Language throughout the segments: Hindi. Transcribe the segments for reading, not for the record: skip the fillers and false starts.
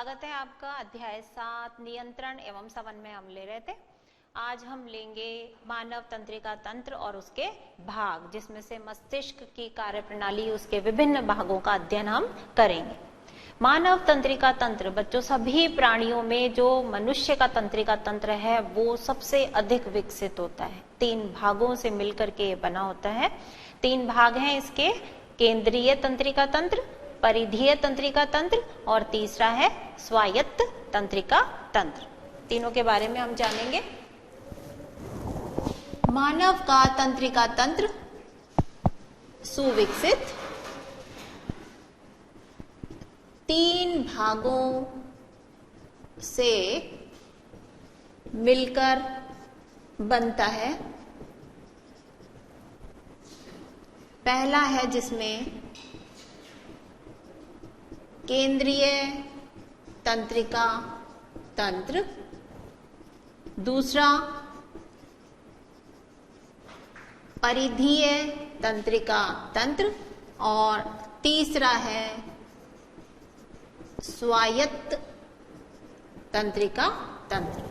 स्वागत है आपका। अध्याय 7 नियंत्रण एवं समन्वय हम ले रहे थे। आज हम लेंगे मानव तंत्रिका तंत्र और उसके भाग, जिसमें से मस्तिष्क की कार्यप्रणाली, उसके विभिन्न भागों का अध्ययन हम करेंगे। मानव तंत्रिका तंत्र बच्चों, सभी प्राणियों में जो मनुष्य का तंत्रिका तंत्र है वो सबसे अधिक विकसित होता है। 3 भागों से मिलकर के ये बना होता है। 3 भाग हैं इसके: केंद्रीय तंत्रिका तंत्र, परिधीय तंत्रिका तंत्र और तीसरा है स्वायत्त तंत्रिका तंत्र। तीनों के बारे में हम जानेंगे। मानव का तंत्रिका तंत्र सुविकसित 3 भागों से मिलकर बनता है। पहला है जिसमें केंद्रीय तंत्रिका तंत्र, दूसरा परिधीय तंत्रिका तंत्र और तीसरा है स्वायत्त तंत्रिका तंत्र।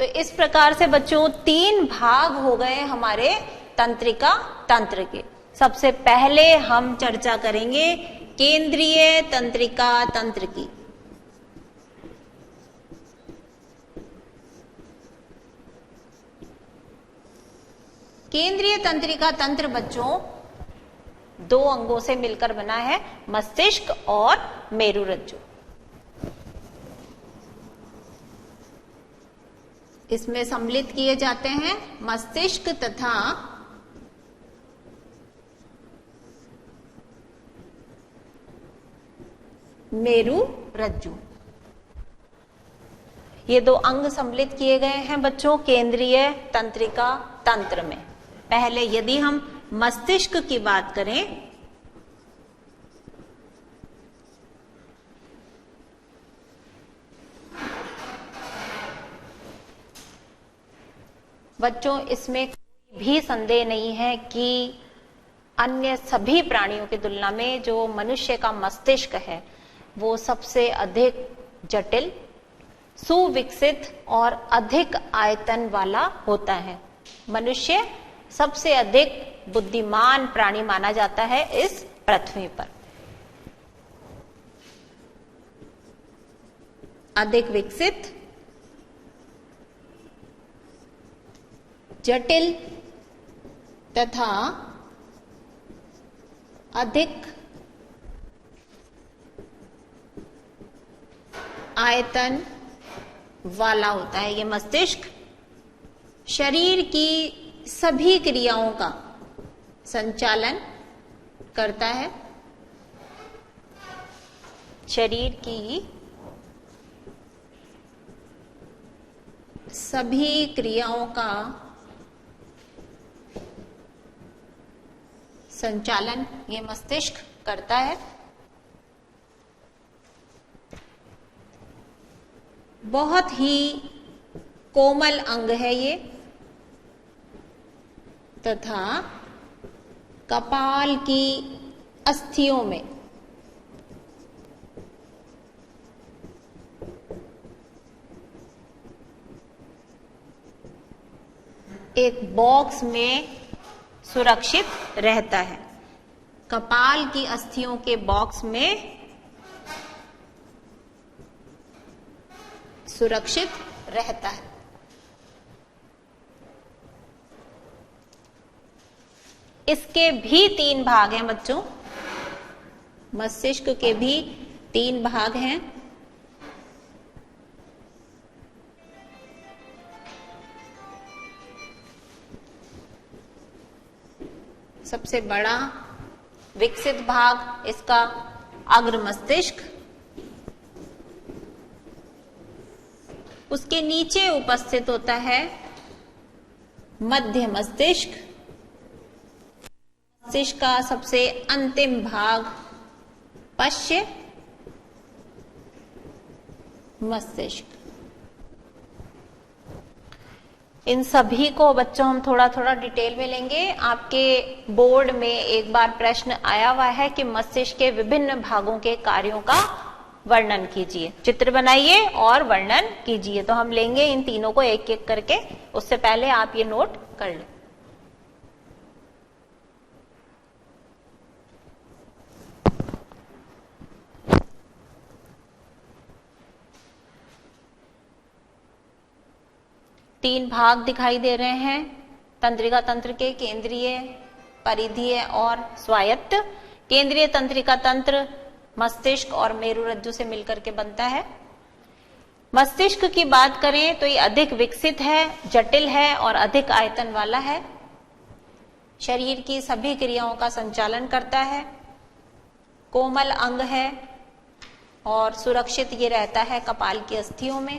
तो इस प्रकार से बच्चों 3 भाग हो गए हमारे तंत्रिका तंत्र के। सबसे पहले हम चर्चा करेंगे केंद्रीय तंत्रिका तंत्र की। केंद्रीय तंत्रिका तंत्र बच्चों 2 अंगों से मिलकर बना है, मस्तिष्क और मेरुरज्जु। इसमें सम्मिलित किए जाते हैं मस्तिष्क तथा मेरुरज्जु। ये 2 अंग सम्मिलित किए गए हैं बच्चों केंद्रीय तंत्रिका तंत्र में। पहले यदि हम मस्तिष्क की बात करें, बच्चों इसमें कोई भी संदेह नहीं है कि अन्य सभी प्राणियों की तुलना में जो मनुष्य का मस्तिष्क है वो सबसे अधिक जटिल, सुविकसित और अधिक आयतन वाला होता है। मनुष्य सबसे अधिक बुद्धिमान प्राणी माना जाता है इस पृथ्वी पर। अधिक विकसित, जटिल तथा अधिक आयतन वाला होता है ये मस्तिष्क। शरीर की सभी क्रियाओं का संचालन करता है। शरीर की सभी क्रियाओं का संचालन ये मस्तिष्क करता है। बहुत ही कोमल अंग है ये तथा कपाल की अस्थियों में एक बॉक्स में सुरक्षित रहता है। कपाल की अस्थियों के बॉक्स में सुरक्षित रहता है। इसके भी 3 भाग हैं बच्चों। मस्तिष्क के भी 3 भाग हैं। सबसे बड़ा विकसित भाग इसका अग्र मस्तिष्क, उसके नीचे उपस्थित होता है मध्य मस्तिष्क, मस्तिष्क का सबसे अंतिम भाग पश्य मस्तिष्क। इन सभी को बच्चों हम थोड़ा थोड़ा डिटेल में लेंगे। आपके बोर्ड में एक बार प्रश्न आया हुआ है कि मस्तिष्क के विभिन्न भागों के कार्यों का वर्णन कीजिए। चित्र बनाइए और वर्णन कीजिए। तो हम लेंगे इन तीनों को एक एक करके, उससे पहले आप ये नोट कर लें। तीन भाग दिखाई दे रहे हैं तंत्रिका तंत्र के, केंद्रीय, परिधीय और स्वायत्त। केंद्रीय तंत्रिका तंत्र मस्तिष्क और मेरुरज्जु से मिलकर के बनता है। मस्तिष्क की बात करें तो ये अधिक विकसित है, जटिल है और अधिक आयतन वाला है। शरीर की सभी क्रियाओं का संचालन करता है, कोमल अंग है और सुरक्षित ये रहता है कपाल की अस्थियों में।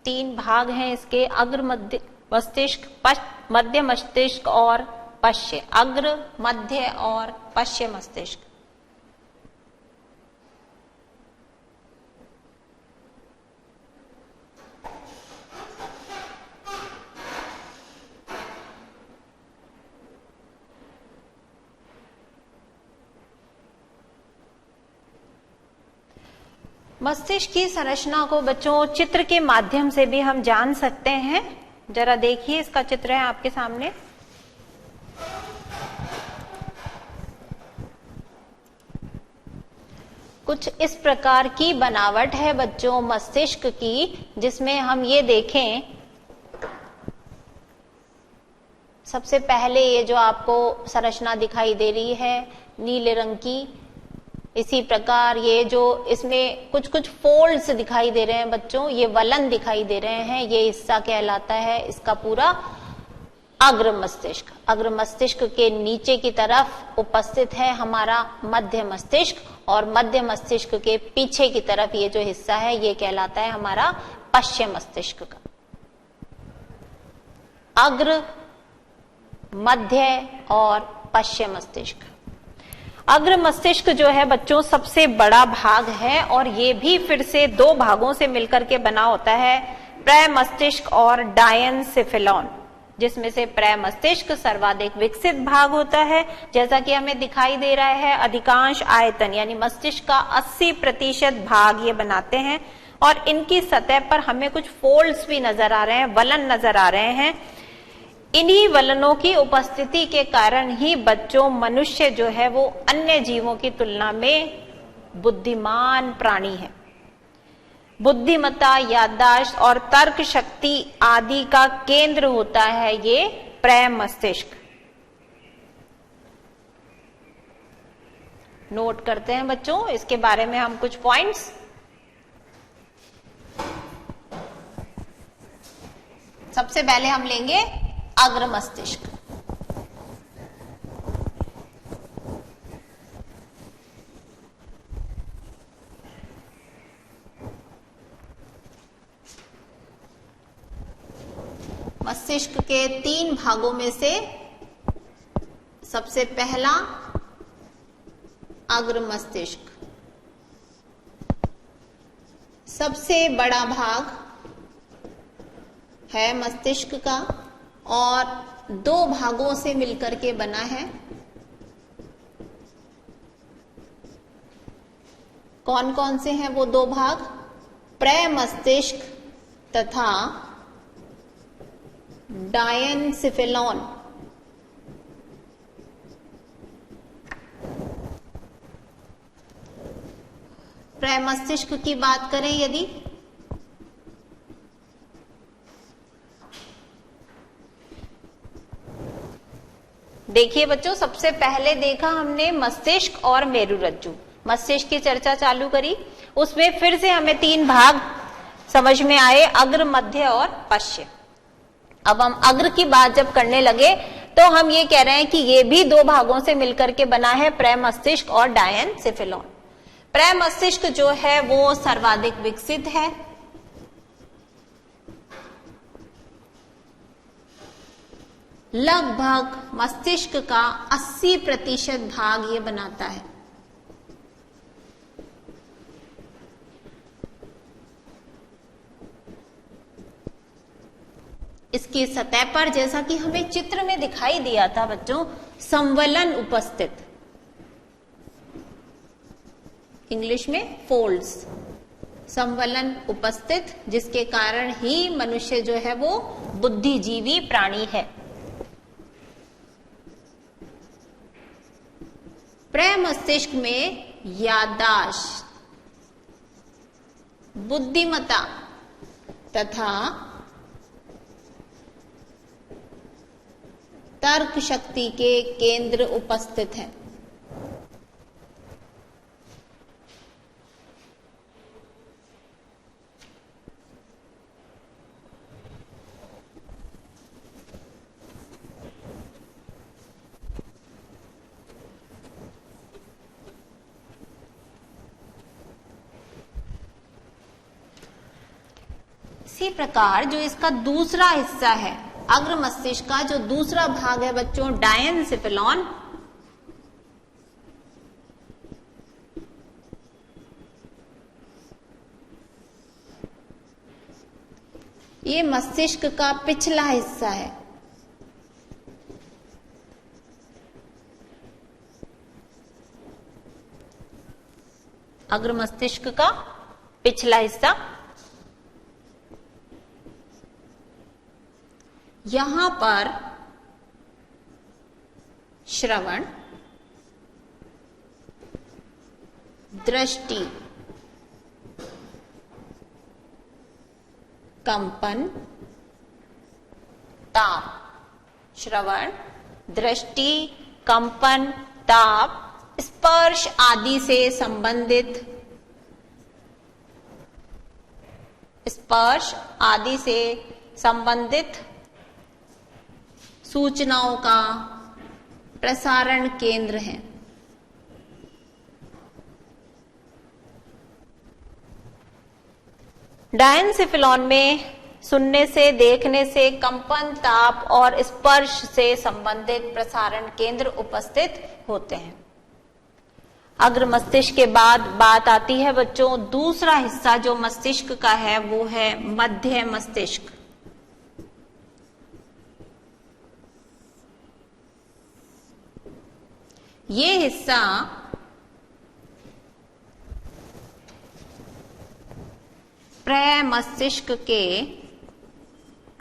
तीन भाग हैं इसके, अग्र मध्य मस्तिष्क, मध्य मस्तिष्क और पश्य। अग्र, मध्य और पश्य मस्तिष्क। मस्तिष्क की संरचना को बच्चों चित्र के माध्यम से भी हम जान सकते हैं। जरा देखिए, इसका चित्र है आपके सामने। कुछ इस प्रकार की बनावट है बच्चों मस्तिष्क की, जिसमें हम ये देखें, सबसे पहले ये जो आपको संरचना दिखाई दे रही है नीले रंग की, इसी प्रकार ये जो इसमें कुछ कुछ फोल्ड्स दिखाई दे रहे हैं बच्चों, ये वलन दिखाई दे रहे हैं, ये हिस्सा कहलाता है इसका पूरा अग्र मस्तिष्क। अग्र मस्तिष्क के नीचे की तरफ उपस्थित है हमारा मध्य मस्तिष्क और मध्य मस्तिष्क के पीछे की तरफ ये जो हिस्सा है ये कहलाता है हमारा पश्चिम मस्तिष्क का। अग्र, मध्य और पश्चिम मस्तिष्क। अग्र मस्तिष्क जो है बच्चों सबसे बड़ा भाग है और ये भी फिर से दो भागों से मिलकर के बना होता है, प्रमस्तिष्क और डायनसिफिलॉन, जिसमें से प्रमस्तिष्क सर्वाधिक विकसित भाग होता है। जैसा कि हमें दिखाई दे रहा है, अधिकांश आयतन यानी मस्तिष्क का 80% भाग ये बनाते हैं और इनकी सतह पर हमें कुछ फोल्ड्स भी नजर आ रहे हैं, वलन नजर आ रहे हैं। इन्हीं वलनों की उपस्थिति के कारण ही बच्चों मनुष्य जो है वो अन्य जीवों की तुलना में बुद्धिमान प्राणी है। बुद्धिमत्ता, याददाश्त और तर्क शक्ति आदि का केंद्र होता है ये प्रमस्तिष्क। नोट करते हैं बच्चों इसके बारे में हम कुछ पॉइंट्स। सबसे पहले हम लेंगे अग्र मस्तिष्क। मस्तिष्क के तीन भागों में से सबसे पहला अग्र मस्तिष्क सबसे बड़ा भाग है मस्तिष्क का और दो भागों से मिलकर के बना है। कौन कौन से हैं वो दो भाग? प्रमस्तिष्क तथा डायनसिफिलॉन। प्रमस्तिष्क की बात करें यदि, देखिए बच्चों सबसे पहले देखा हमने मस्तिष्क और मेरुरज्जु। मस्तिष्क की चर्चा चालू करी, उसमें फिर से हमें तीन भाग समझ में आए, अग्र, मध्य और पश्य। अब हम अग्र की बात जब करने लगे तो हम ये कह रहे हैं कि ये भी दो भागों से मिलकर के बना है, प्रमस्तिष्क और डायनसिफिलॉन। प्रमस्तिष्क जो है वो सर्वाधिक विकसित है। लगभग मस्तिष्क का 80% भाग ये बनाता है। इसकी सतह पर, जैसा कि हमें चित्र में दिखाई दिया था बच्चों, संवलन उपस्थित, इंग्लिश में फोल्ड्स, संवलन उपस्थित, जिसके कारण ही मनुष्य जो है वो बुद्धिजीवी प्राणी है। प्रमस्तिष्क में याददाश्त, बुद्धिमत्ता तथा तर्क शक्ति के केंद्र उपस्थित हैं। इसी प्रकार जो इसका दूसरा हिस्सा है, अग्र मस्तिष्क का जो दूसरा भाग है बच्चों, डायनसिफिलॉन, ये मस्तिष्क का पिछला हिस्सा है। अग्र मस्तिष्क का पिछला हिस्सा, यहां पर श्रवण, दृष्टि, कंपन, ताप, श्रवण, दृष्टि, कंपन, ताप, स्पर्श आदि से संबंधित, स्पर्श आदि से संबंधित सूचनाओं का प्रसारण केंद्र है। डायनसिफिलॉन में सुनने से, देखने से, कंपन, ताप और स्पर्श से संबंधित प्रसारण केंद्र उपस्थित होते हैं। अग्र मस्तिष्क के बाद बात आती है बच्चों, दूसरा हिस्सा जो मस्तिष्क का है वो है मध्य मस्तिष्क। ये हिस्सा प्रमस्तिष्क के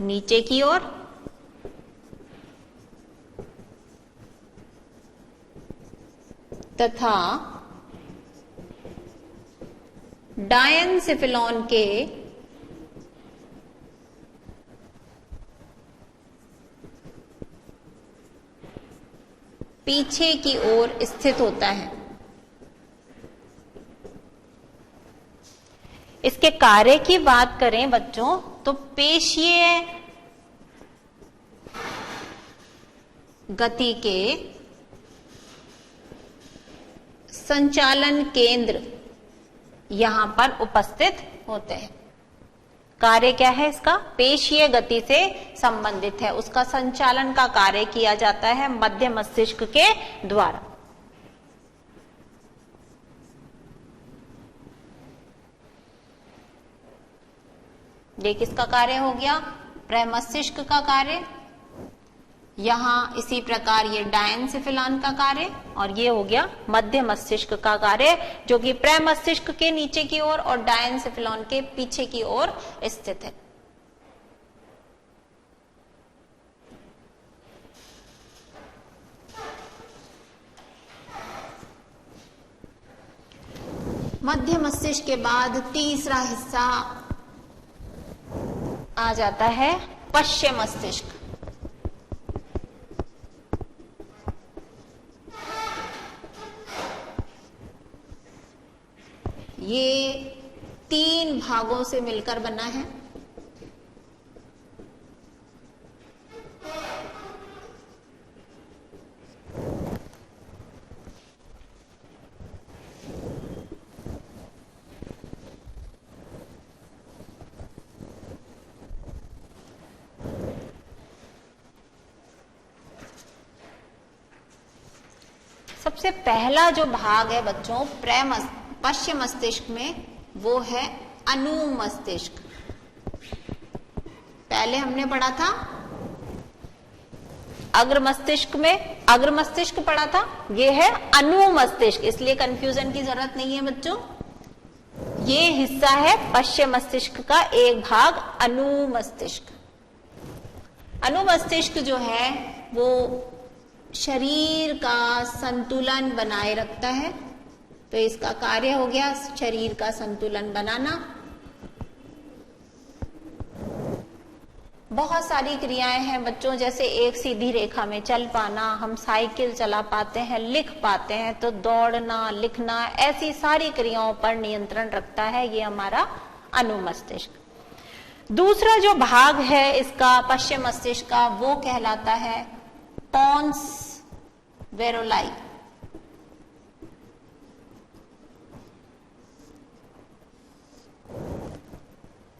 नीचे की ओर तथा डायनसिफिलॉन के पीछे की ओर स्थित होता है। इसके कार्य की बात करें बच्चों तो पेशीय गति के संचालन केंद्र यहां पर उपस्थित होते हैं। कार्य क्या है इसका? पेशीय गति से संबंधित है, उसका संचालन का कार्य किया जाता है मध्य मस्तिष्क के द्वारा। ये किसका कार्य हो गया? प्रमस्तिष्क का कार्य। यहां इसी प्रकार ये डायनसिफिलॉन का कार्य और ये हो गया मध्य मस्तिष्क का कार्य, जो कि प्रमस्तिष्क के नीचे की ओर और डायनसिफिलॉन के पीछे की ओर स्थित है। मध्य मस्तिष्क के बाद तीसरा हिस्सा आ जाता है पश्चिम मस्तिष्क। ये 3 भागों से मिलकर बना है। सबसे पहला जो भाग है बच्चों पश्चिम मस्तिष्क में, वो है अनुमस्तिष्क। पहले हमने पढ़ा था अग्र मस्तिष्क में अग्र मस्तिष्क पढ़ा था, ये है अनुमस्तिष्क, इसलिए कंफ्यूजन की जरूरत नहीं है बच्चों। ये हिस्सा है पश्चिम मस्तिष्क का एक भाग, अनुमस्तिष्क। अनुमस्तिष्क जो है वो शरीर का संतुलन बनाए रखता है, तो इसका कार्य हो गया शरीर का संतुलन बनाना। बहुत सारी क्रियाएं हैं बच्चों, जैसे एक सीधी रेखा में चल पाना, हम साइकिल चला पाते हैं, लिख पाते हैं, तो दौड़ना, लिखना, ऐसी सारी क्रियाओं पर नियंत्रण रखता है ये हमारा अनुमस्तिष्क। दूसरा जो भाग है इसका पश्चिम मस्तिष्क का, वो कहलाता है पोन्स वेरोलाई।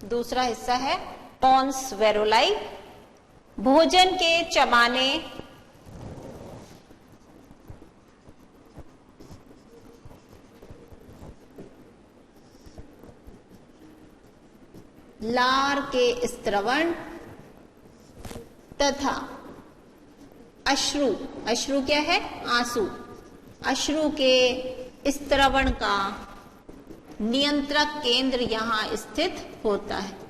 दूसरा हिस्सा है पोन्स वेरोलाई। भोजन के चबाने, लार के स्त्रवण तथा अश्रु, अश्रु क्या है? आंसू, अश्रु के स्त्रवण का नियंत्रक केंद्र यहां स्थित होता है।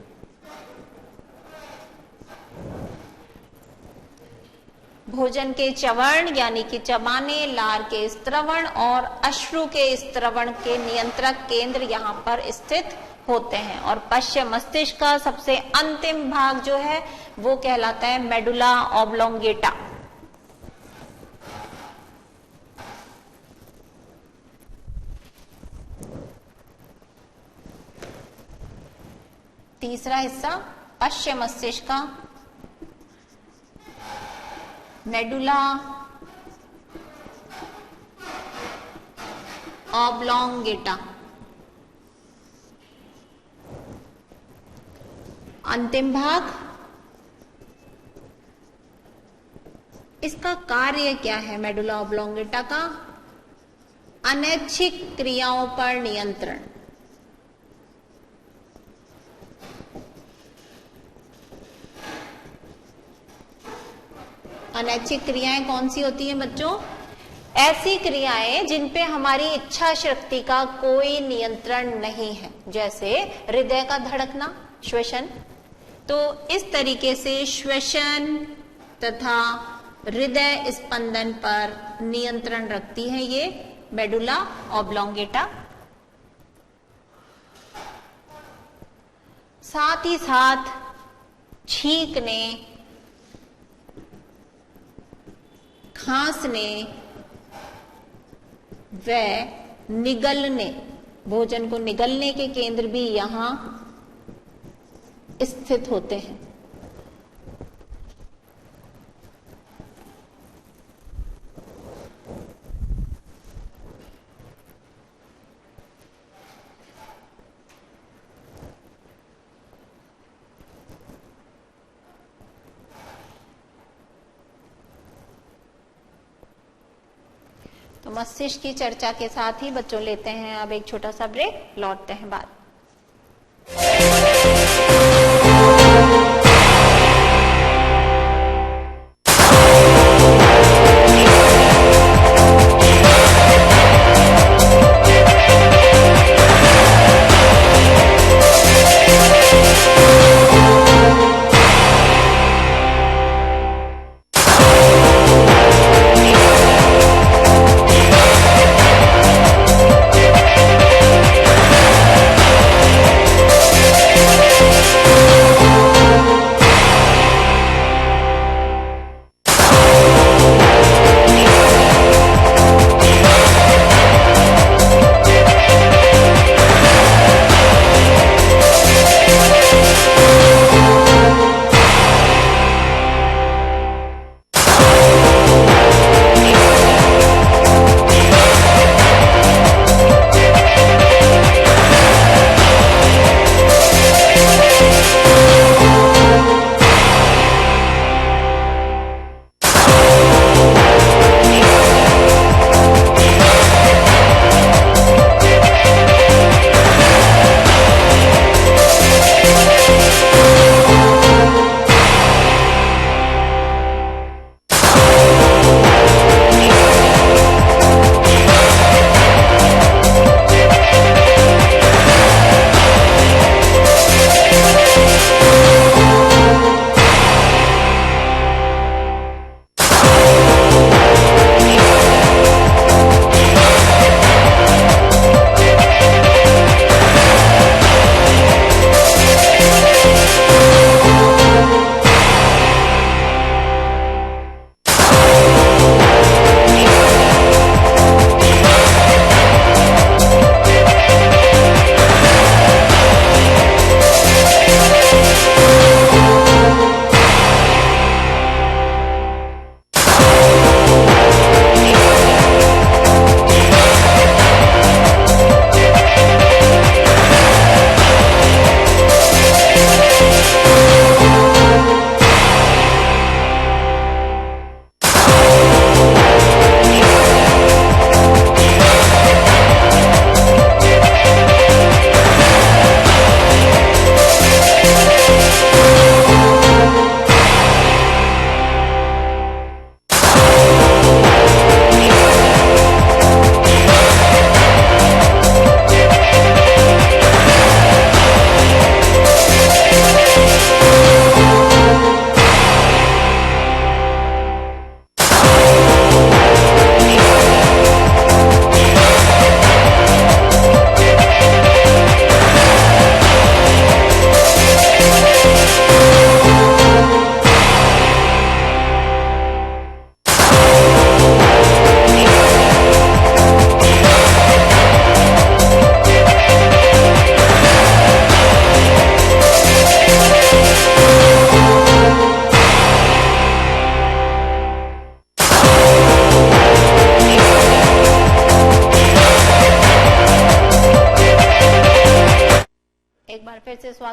भोजन के चवर्ण यानी कि चबाने, लार के स्त्रवण और अश्रु के स्त्रवण के नियंत्रक केंद्र यहां पर स्थित होते हैं। और पश्चिम मस्तिष्क का सबसे अंतिम भाग जो है वो कहलाता है मेडुला ऑब्लोंगेटा। तीसरा हिस्सा पश्चिम मस्तिष्क का मेडुला ऑब्लोंगेटा। अंतिम भाग, इसका कार्य क्या है मेडुला ऑब्लोंगेटा का? अनैच्छिक क्रियाओं पर नियंत्रण। अनैच्छिक क्रियाएं कौन सी होती हैं बच्चों? ऐसी क्रियाएं जिन पे हमारी इच्छा शक्ति का कोई नियंत्रण नहीं है, जैसे हृदय का धड़कना, श्वसन। तो इस तरीके से श्वसन तथा हृदय स्पंदन पर नियंत्रण रखती है ये मेडुला ऑब्लोंगेटा। साथ ही साथ छींकने, खांसने व निगलने, भोजन को निगलने के केंद्र भी यहां स्थित होते हैं। तो मस्तिष्क की चर्चा के साथ ही बच्चों लेते हैं अब एक छोटा सा ब्रेक, लौटते हैं बाद।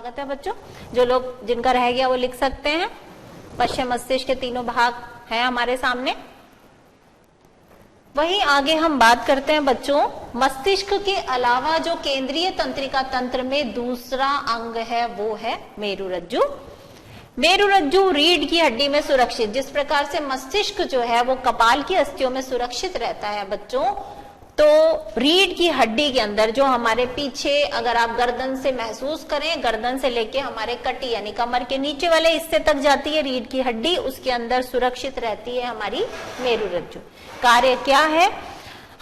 स्वागत है बच्चों। जो लोग जिनका रह गया वो लिख सकते हैं। पश्चिम मस्तिष्क के तीनों भाग हैं हमारे सामने। वहीं आगे हम बात करते हैं बच्चों, मस्तिष्क के अलावा जो केंद्रीय तंत्रिका तंत्र में दूसरा अंग है वो है मेरुरज्जु। मेरुरज्जु रीढ़ की हड्डी में सुरक्षित, जिस प्रकार से मस्तिष्क जो है वो कपाल की अस्थियों में सुरक्षित रहता है बच्चों, तो रीढ़ की हड्डी के अंदर जो हमारे पीछे, अगर आप गर्दन से महसूस करें, गर्दन से लेके हमारे कटी यानी कमर के नीचे वाले हिस्से तक जाती है रीढ़ की हड्डी, उसके अंदर सुरक्षित रहती है हमारी मेरुरज्जु। कार्य क्या है,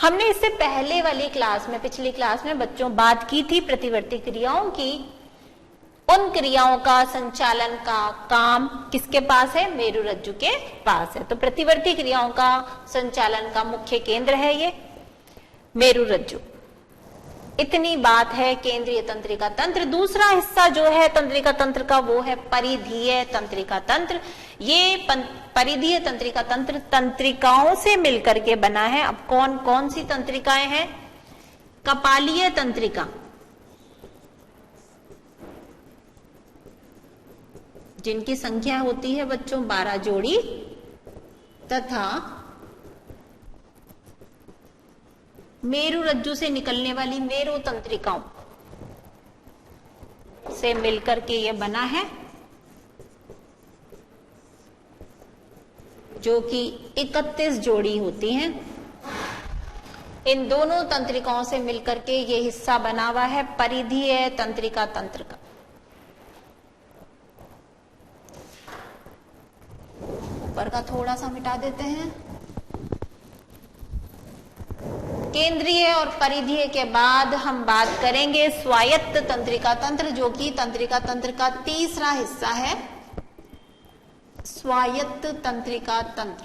हमने इससे पहले वाली क्लास में, पिछली क्लास में बच्चों बात की थी प्रतिवर्ती क्रियाओं की। उन क्रियाओं का संचालन का काम किसके पास है? मेरुरज्जु के पास है। तो प्रतिवर्ती क्रियाओं का संचालन का मुख्य केंद्र है ये मेरुरज्जु। इतनी बात है केंद्रीय तंत्रिका तंत्र। दूसरा हिस्सा जो है तंत्रिका तंत्र का वो है परिधीय तंत्रिका तंत्र। ये परिधीय तंत्रिका तंत्र तंत्रिकाओं से मिलकर के बना है। अब कौन कौन सी तंत्रिकाएं हैं? कपालीय तंत्रिका, जिनकी संख्या होती है बच्चों 12 जोड़ी, तथा मेरुरज्जु से निकलने वाली मेरु तंत्रिकाओं से मिलकर के ये बना है, जो कि 31 जोड़ी होती हैं। इन दोनों तंत्रिकाओं से मिलकर के ये हिस्सा बना हुआ है परिधीय तंत्रिका तंत्र का। ऊपर का थोड़ा सा मिटा देते हैं। केंद्रीय और परिधीय के बाद हम बात करेंगे स्वायत्त तंत्रिका तंत्र, जो कि तंत्रिका तंत्र का तीसरा हिस्सा है। स्वायत्त तंत्रिका तंत्र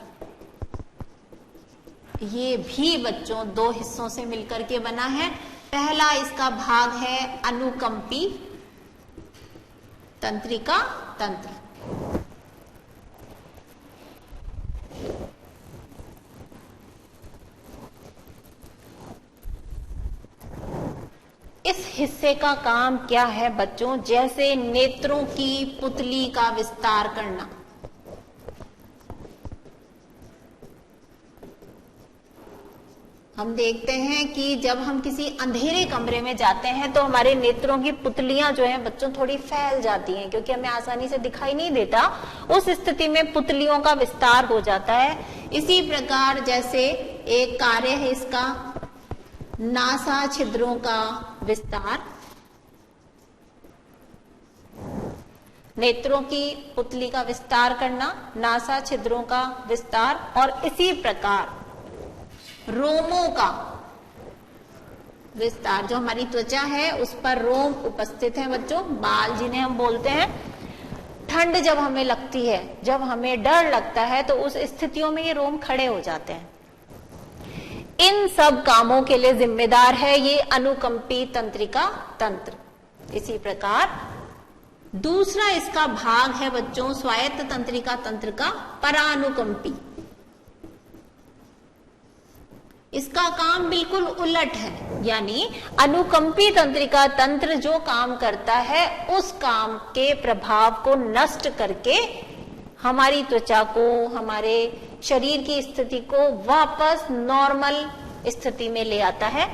ये भी बच्चों 2 हिस्सों से मिलकर के बना है। पहला इसका भाग है अनुकंपी तंत्रिका तंत्र। इस हिस्से का काम क्या है बच्चों? जैसे नेत्रों की पुतली का विस्तार करना, हम देखते हैं कि जब हम किसी अंधेरे कमरे में जाते हैं तो हमारे नेत्रों की पुतलियां जो है बच्चों थोड़ी फैल जाती हैं, क्योंकि हमें आसानी से दिखाई नहीं देता। उस स्थिति में पुतलियों का विस्तार हो जाता है। इसी प्रकार जैसे एक कार्य है इसका नासा छिद्रों का विस्तार, नेत्रों की पुतली का विस्तार करना, नासा छिद्रों का विस्तार, और इसी प्रकार रोमों का विस्तार। जो हमारी त्वचा है उस पर रोम उपस्थित है बच्चों, बाल जिन्हें हम बोलते हैं। ठंड जब हमें लगती है, जब हमें डर लगता है, तो उस स्थितियों में ये रोम खड़े हो जाते हैं। इन सब कामों के लिए जिम्मेदार है ये अनुकंपी तंत्रिका तंत्र। इसी प्रकार दूसरा इसका भाग है बच्चों स्वायत्त तंत्रिका तंत्र का परानुकंपी। इसका काम बिल्कुल उलट है, यानी अनुकंपी तंत्रिका तंत्र जो काम करता है उस काम के प्रभाव को नष्ट करके हमारी त्वचा को, हमारे शरीर की स्थिति को वापस नॉर्मल स्थिति में ले आता है।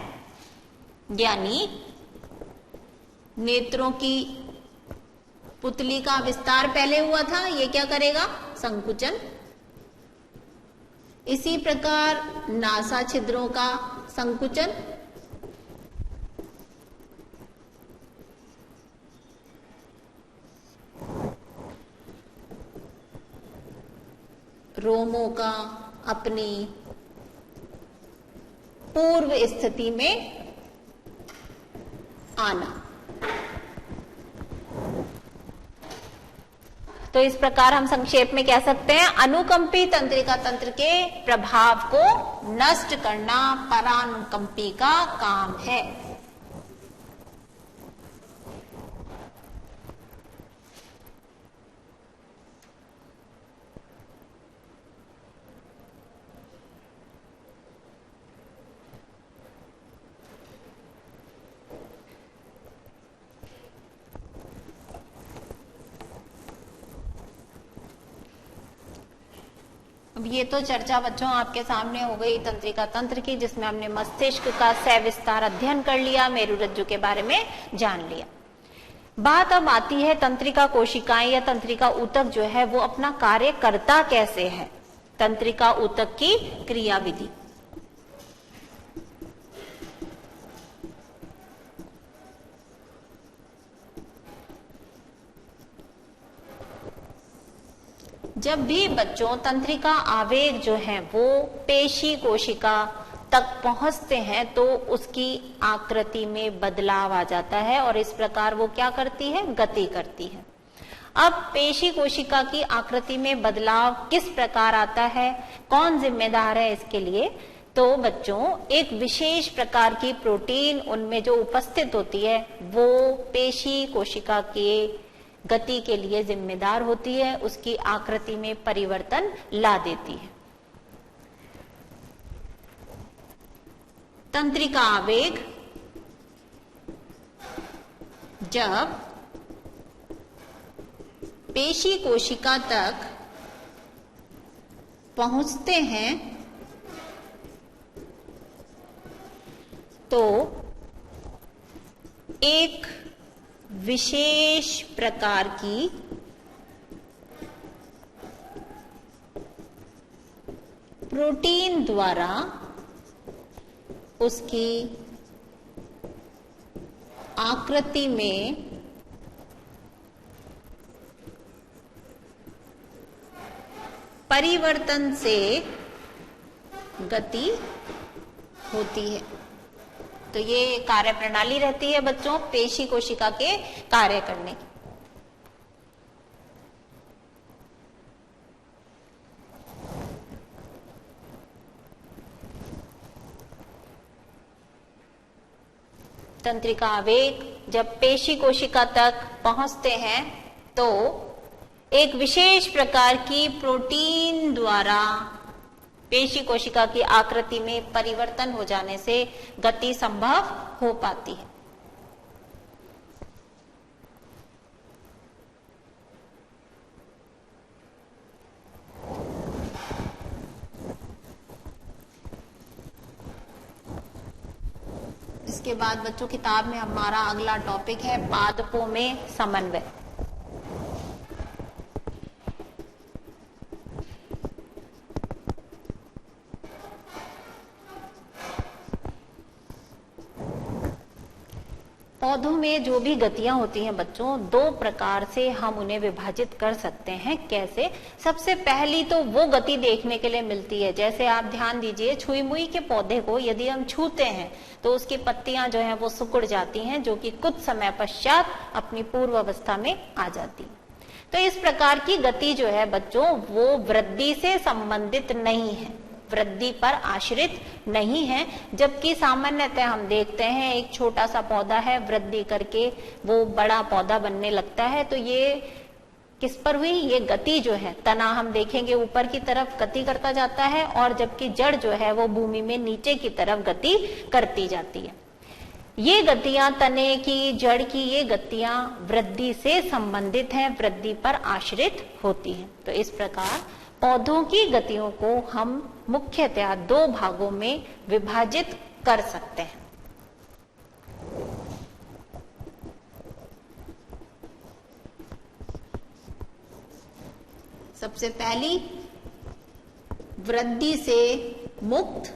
यानी नेत्रों की पुतली का विस्तार पहले हुआ था, ये क्या करेगा? संकुचन। इसी प्रकार नासा छिद्रों का संकुचन, रोमों का अपनी पूर्व स्थिति में आना। तो इस प्रकार हम संक्षेप में कह सकते हैं अनुकंपी तंत्रिका तंत्र के प्रभाव को नष्ट करना परानुकंपी का काम है। अब ये तो चर्चा बच्चों आपके सामने हो गई तंत्रिका तंत्र की, जिसमें हमने मस्तिष्क का सविस्तार अध्ययन कर लिया, मेरुरज्जु के बारे में जान लिया। बात अब आती है तंत्रिका कोशिकाएं या तंत्रिका ऊतक जो है वो अपना कार्य करता कैसे है, तंत्रिका ऊतक की क्रियाविधि। जब भी बच्चों तंत्रिका आवेग जो है वो पेशी कोशिका तक पहुंचते हैं तो उसकी आकृति में बदलाव आ जाता है और इस प्रकार वो क्या करती है, गति करती है। अब पेशी कोशिका की आकृति में बदलाव किस प्रकार आता है, कौन जिम्मेदार है इसके लिए, तो बच्चों एक विशेष प्रकार की प्रोटीन उनमें जो उपस्थित होती है वो पेशी कोशिका के गति के लिए जिम्मेदार होती है, उसकी आकृति में परिवर्तन ला देती है। तंत्रिका आवेग जब पेशी कोशिका तक पहुंचते हैं तो एक विशेष प्रकार की प्रोटीन द्वारा उसकी आकृति में परिवर्तन से गति होती है। तो ये कार्य प्रणाली रहती है बच्चों पेशी कोशिका के कार्य करने की। तंत्रिका आवेग जब पेशी कोशिका तक पहुंचते हैं तो एक विशेष प्रकार की प्रोटीन द्वारा पेशी कोशिका की आकृति में परिवर्तन हो जाने से गति संभव हो पाती है। इसके बाद बच्चों किताब में हमारा अगला टॉपिक है पादपों में समन्वय। पौधों में जो भी गतियां होती हैं बच्चों, दो प्रकार से हम उन्हें विभाजित कर सकते हैं। कैसे? सबसे पहली तो वो गति देखने के लिए मिलती है, जैसे आप ध्यान दीजिए छुई मुई के पौधे को यदि हम छूते हैं तो उसकी पत्तियां जो हैं वो सिकुड़ जाती हैं, जो कि कुछ समय पश्चात अपनी पूर्व अवस्था में आ जाती है। तो इस प्रकार की गति जो है बच्चों वो वृद्धि से संबंधित नहीं है, वृद्धि पर आश्रित नहीं है। जबकि सामान्यतः हम देखते हैं एक छोटा सा पौधा है, वृद्धि करके वो बड़ा पौधा बनने लगता है। तो ये किस पर हुई? ये गति जो है, तना हम देखेंगे ऊपर की तरफ गति करता जाता है और जबकि जड़ जो है वो भूमि में नीचे की तरफ गति करती जाती है। ये गतियां तने की, जड़ की, ये गतियां वृद्धि से संबंधित हैं, वृद्धि पर आश्रित होती हैं। तो इस प्रकार पौधों की गतियों को हम मुख्यतया दो भागों में विभाजित कर सकते हैं। सबसे पहली वृद्धि से मुक्त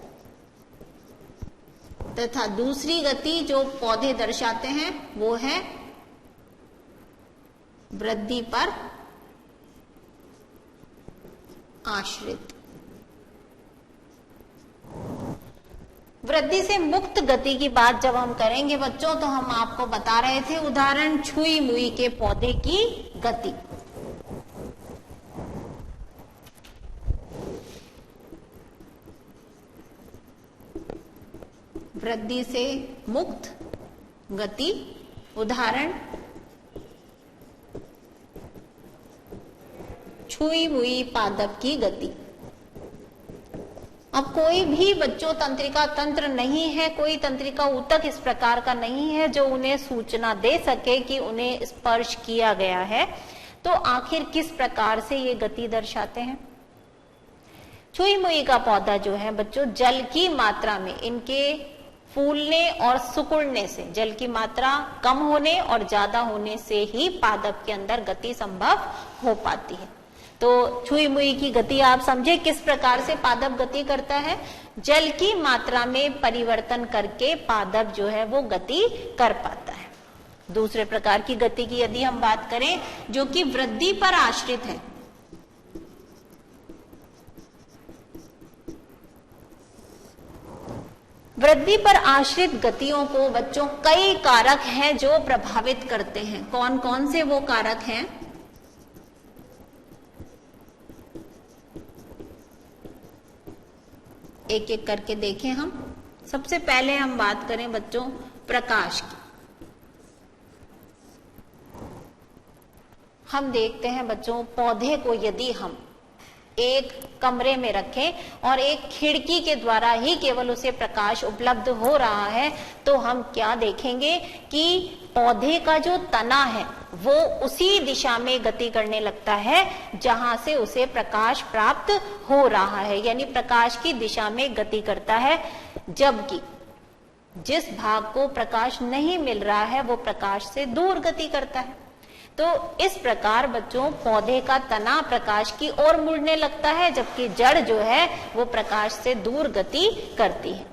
तथा दूसरी गति जो पौधे दर्शाते हैं वो है वृद्धि पर आश्रित। वृद्धि से मुक्त गति की बात जब हम करेंगे बच्चों तो हम आपको बता रहे थे उदाहरण छुई मुई के पौधे की गति। वृद्धि से मुक्त गति, उदाहरण छुई मुई पादप की गति। अब कोई भी बच्चों तंत्रिका तंत्र नहीं है, कोई तंत्रिका ऊतक इस प्रकार का नहीं है जो उन्हें सूचना दे सके कि उन्हें स्पर्श किया गया है। तो आखिर किस प्रकार से ये गति दर्शाते हैं? छुई मुई का पौधा जो है बच्चों, जल की मात्रा में इनके फूलने और सिकुड़ने से, जल की मात्रा कम होने और ज्यादा होने से ही पादप के अंदर गति संभव हो पाती है। तो छुई मुई की गति आप समझे किस प्रकार से पादप गति करता है। जल की मात्रा में परिवर्तन करके पादप जो है वो गति कर पाता है। दूसरे प्रकार की गति की यदि हम बात करें जो कि वृद्धि पर आश्रित है, वृद्धि पर आश्रित गतियों को बच्चों कई कारक हैं जो प्रभावित करते हैं। कौन कौन से वो कारक हैं? एक एक करके देखें हम। सबसे पहले हम बात करें बच्चों प्रकाश की। हम देखते हैं बच्चों, पौधे को यदि हम एक कमरे में रखें और एक खिड़की के द्वारा ही केवल उसे प्रकाश उपलब्ध हो रहा है, तो हम क्या देखेंगे कि पौधे का जो तना है वो उसी दिशा में गति करने लगता है जहां से उसे प्रकाश प्राप्त हो रहा है, यानी प्रकाश की दिशा में गति करता है। जबकि जिस भाग को प्रकाश नहीं मिल रहा है वो प्रकाश से दूर गति करता है। तो इस प्रकार बच्चों पौधे का तना प्रकाश की ओर मुड़ने लगता है, जबकि जड़ जो है वो प्रकाश से दूर गति करती है।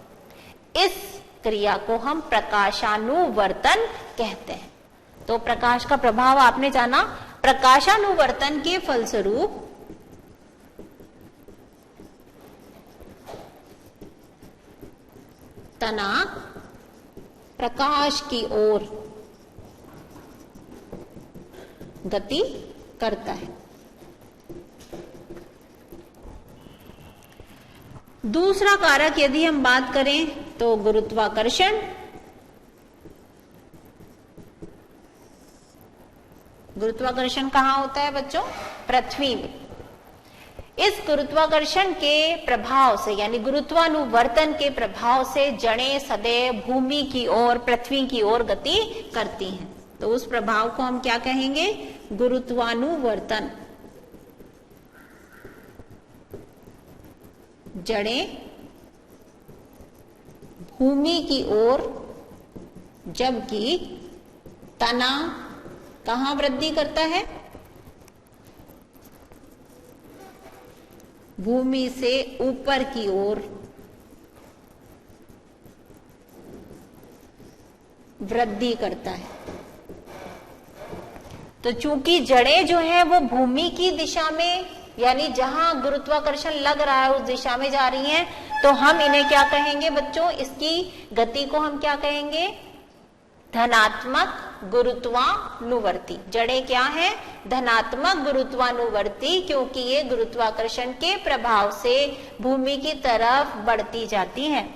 इस क्रिया को हम प्रकाशानुवर्तन कहते हैं। तो प्रकाश का प्रभाव आपने जाना। प्रकाशानुवर्तन के फलस्वरूप तना प्रकाश की ओर गति करता है। दूसरा कारक यदि हम बात करें तो गुरुत्वाकर्षण। गुरुत्वाकर्षण कहाँ होता है बच्चों? पृथ्वी में। इस गुरुत्वाकर्षण के प्रभाव से यानी गुरुत्वानुवर्तन के प्रभाव से जड़ें सदैव भूमि की ओर, पृथ्वी की ओर गति करती हैं। तो उस प्रभाव को हम क्या कहेंगे? गुरुत्वानुवर्तन। जड़ें भूमि की ओर, जबकि तना कहां वृद्धि करता है? भूमि से ऊपर की ओर वृद्धि करता है। तो चूंकि जड़ें जो है वो भूमि की दिशा में यानी जहां गुरुत्वाकर्षण लग रहा है उस दिशा में जा रही हैं, तो हम इन्हें क्या कहेंगे बच्चों? इसकी गति को हम क्या कहेंगे? धनात्मक गुरुत्वानुवर्ती। जड़ें क्या है? धनात्मक गुरुत्वानुवर्ती, क्योंकि ये गुरुत्वाकर्षण के प्रभाव से भूमि की तरफ बढ़ती जाती हैं।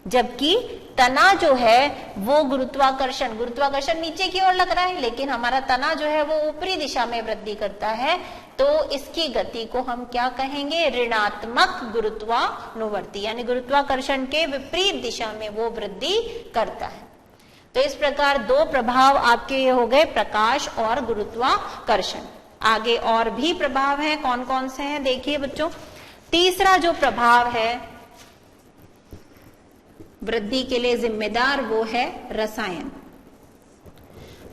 जबकि तना जो है वो गुरुत्वाकर्षण नीचे की ओर लग रहा है, लेकिन हमारा तना जो है वो ऊपरी दिशा में वृद्धि करता है। तो इसकी गति को हम क्या कहेंगे? ऋणात्मक गुरुत्वानुवर्ती, यानी गुरुत्वाकर्षण के विपरीत दिशा में वो वृद्धि करता है। तो इस प्रकार दो प्रभाव आपके ये हो गए, प्रकाश और गुरुत्वाकर्षण। आगे और भी प्रभाव हैं, कौन कौन से हैं देखिए बच्चों। तीसरा जो प्रभाव है वृद्धि के लिए जिम्मेदार, वो है रसायन।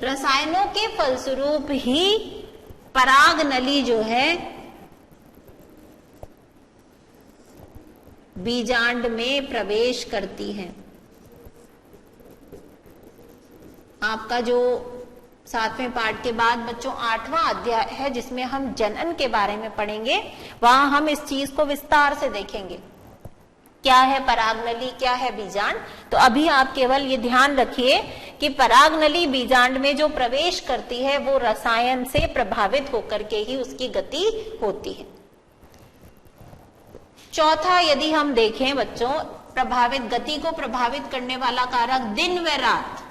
रसायनों के फलस्वरूप ही पराग नली जो है बीजांड में प्रवेश करती है। आपका जो 7वें पाठ के बाद बच्चों 8वां अध्याय है जिसमें हम जनन के बारे में पढ़ेंगे, वहां हम इस चीज को विस्तार से देखेंगे, क्या है परागनली, क्या है बीजांड। तो अभी आप केवल ये ध्यान रखिए कि परागनली बीजांड में जो प्रवेश करती है वो रसायन से प्रभावित होकर के ही उसकी गति होती है। चौथा यदि हम देखें बच्चों, प्रभावित गति को प्रभावित करने वाला कारक दिन व रात।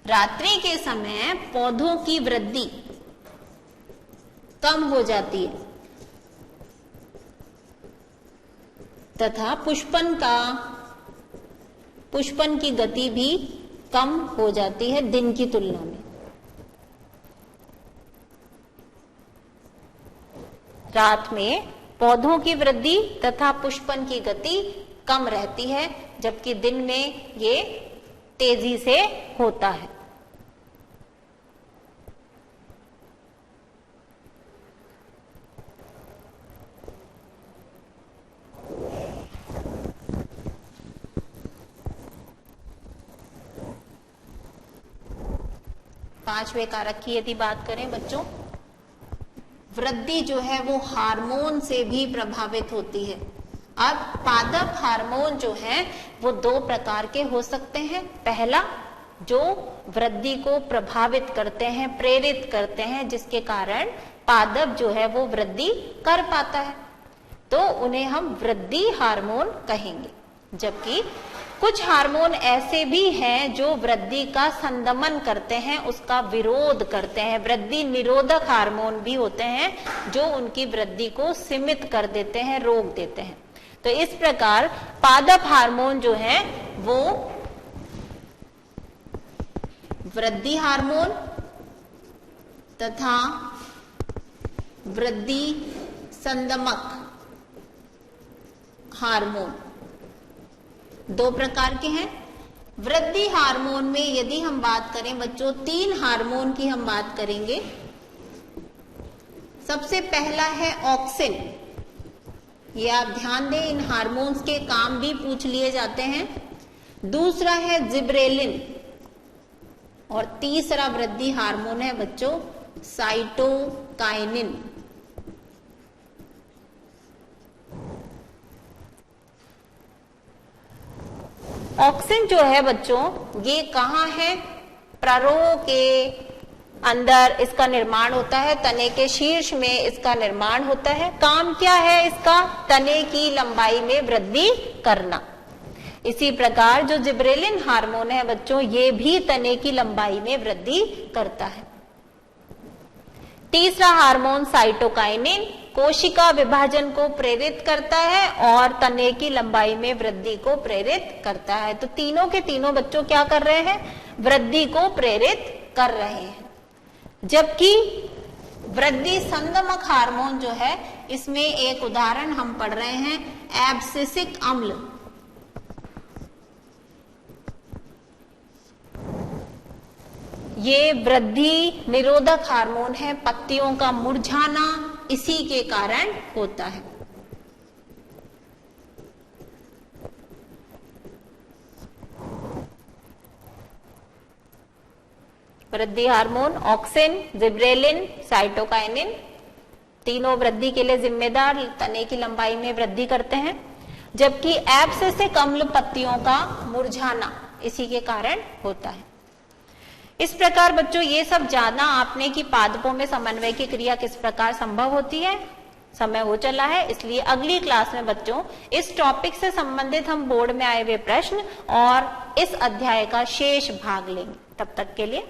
रात्रि के समय पौधों की वृद्धि कम हो जाती है तथा पुष्पन की गति भी कम हो जाती है दिन की तुलना में। रात में पौधों की वृद्धि तथा पुष्पन की गति कम रहती है, जबकि दिन में ये तेजी से होता है। पांचवें कारक की यदि बात करें बच्चों, वृद्धि जो है वो हार्मोन से भी प्रभावित होती है। अब पादप हार्मोन जो है वो दो प्रकार के हो सकते हैं। पहला, जो वृद्धि को प्रभावित करते हैं, प्रेरित करते हैं, जिसके कारण पादप जो है वो वृद्धि कर पाता है, तो उन्हें हम वृद्धि हार्मोन कहेंगे। जबकि कुछ हार्मोन ऐसे भी हैं जो वृद्धि का संदमन करते हैं, उसका विरोध करते हैं। वृद्धि निरोधक हार्मोन भी होते हैं जो उनकी वृद्धि को सीमित कर देते हैं, रोक देते हैं। तो इस प्रकार पादप हार्मोन जो है वो वृद्धि हार्मोन तथा वृद्धि संदमक हार्मोन दो प्रकार के हैं। वृद्धि हार्मोन में यदि हम बात करें बच्चों, 3 हार्मोन की हम बात करेंगे। सबसे पहला है ऑक्सिन। ये आप ध्यान दें, इन हार्मोन्स के काम भी पूछ लिए जाते हैं। दूसरा है जिब्रेलिन और तीसरा वृद्धि हार्मोन है बच्चों साइटोकाइनिन। ऑक्सिन जो है बच्चों, ये कहाँ है? प्ररोह के अंदर इसका निर्माण होता है, तने के शीर्ष में इसका निर्माण होता है। काम क्या है इसका? तने की लंबाई में वृद्धि करना। इसी प्रकार जो जिब्रेलिन हार्मोन है बच्चों, ये भी तने की लंबाई में वृद्धि करता है। तीसरा हार्मोन साइटोकाइनिन कोशिका विभाजन को प्रेरित करता है और तने की लंबाई में वृद्धि को प्रेरित करता है। तो तीनों के तीनों बच्चों क्या कर रहे हैं? वृद्धि को प्रेरित कर रहे हैं। जबकि वृद्धि संदमक हार्मोन जो है, इसमें एक उदाहरण हम पढ़ रहे हैं, एब्सिसिक अम्ल। ये वृद्धि निरोधक हार्मोन है। पत्तियों का मुरझाना इसी के कारण होता है। वृद्धि हार्मोन ऑक्सिन, जिब्रेलिन, साइटोकाइनिन तीनों वृद्धि के लिए जिम्मेदार, तने की लंबाई में वृद्धि करते हैं। जबकि एब्सिसिक अम्ल पत्तियों का मुरझाना इसी के कारण होता है। इस प्रकार बच्चों ये सब जानना आपने कि पादपों में समन्वय की क्रिया किस प्रकार संभव होती है। समय हो चला है, इसलिए अगली क्लास में बच्चों इस टॉपिक से संबंधित हम बोर्ड में आए हुए प्रश्न और इस अध्याय का शेष भाग लेंगे। तब तक के लिए